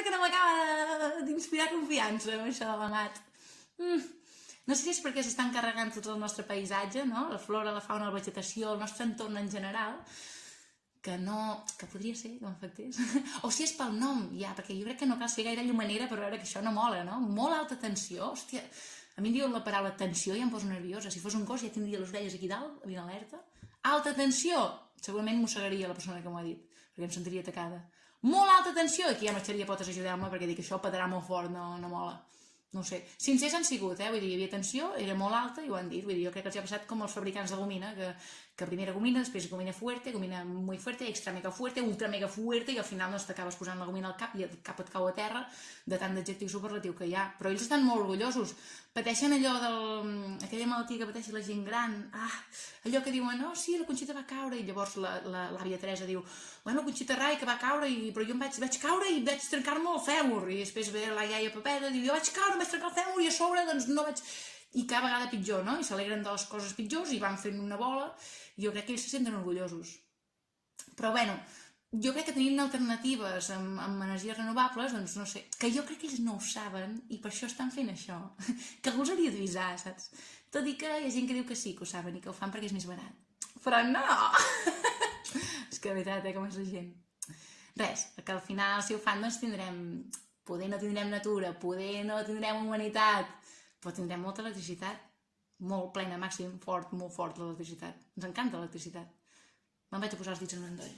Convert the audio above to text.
cosa que no m'acaba d'inspirar confiança amb això de la mat. No sé si és perquè s'estan carregant tot el nostre paisatge, no? La flora, la fauna, la vegetació, el nostre entorn en general, que podria ser que m'afectés. O si és pel nom, ja, perquè jo crec que no cal ser gaire llumanera per veure que això no mola, no? Molt alta tensió, hòstia. A mi em diuen la paraula tensió i em poso nerviosa. Si fos un gos ja tindria les orelles aquí dalt, ben alerta. Alta tensió! Segurament mossegaria la persona que m'ho ha dit, perquè em sentiria atacada. Molt alta tensió! Aquí ja m'aixeria potes a ajudar-me perquè dic que això petarà molt fort, no mola. No ho sé. Sincers han sigut, vull dir, hi havia tensió, era molt alta i ho han dit. Vull dir, jo crec que els ha passat com els fabricants de gomina, que primer era gomina, després gomina fuerte, gomina muy fuerte, extra mega fuerte, ultra mega fuerte, i al final t'acabes posant la gomina al cap i el cap et cau a terra de tant d'adjectiu superlatiu que hi ha. Però ells estan molt orgullosos. Pateixen allò aquella malaltia que pateix la gent gran. Allò que diuen, no, sí, la Conxita va caure, i llavors l'àvia Teresa diu, bueno, Conxita Rai, que va caure, però jo vaig caure i vaig trencar-me el fèmur. I després ve la iaia Pepeta i diu, jo vaig caure, vaig trencar el fèmur i a sobre doncs no vaig... I cada vegada pitjor, no? I s'alegren de les coses pitjors i van fent una bola. I jo crec que ells se senten orgullosos. Però bueno, jo crec que tenint alternatives amb energies renovables, doncs no sé, que jo crec que ells no ho saben i per això estan fent això. Que algú els hauria d'avisar, saps? Tot i que hi ha gent que diu que sí, que ho saben i que ho fan perquè és més barat. Però no! És que de veritat, com és la gent. Res, que al final si ho fan doncs tindrem... Poder no tindrem natura, poder no tindrem humanitat, però tindrem molta electricitat. Molt plena, màxim, fort, molt fort l'electricitat. Ens encanta l'electricitat. Me'n vaig a posar els dits en un endoll.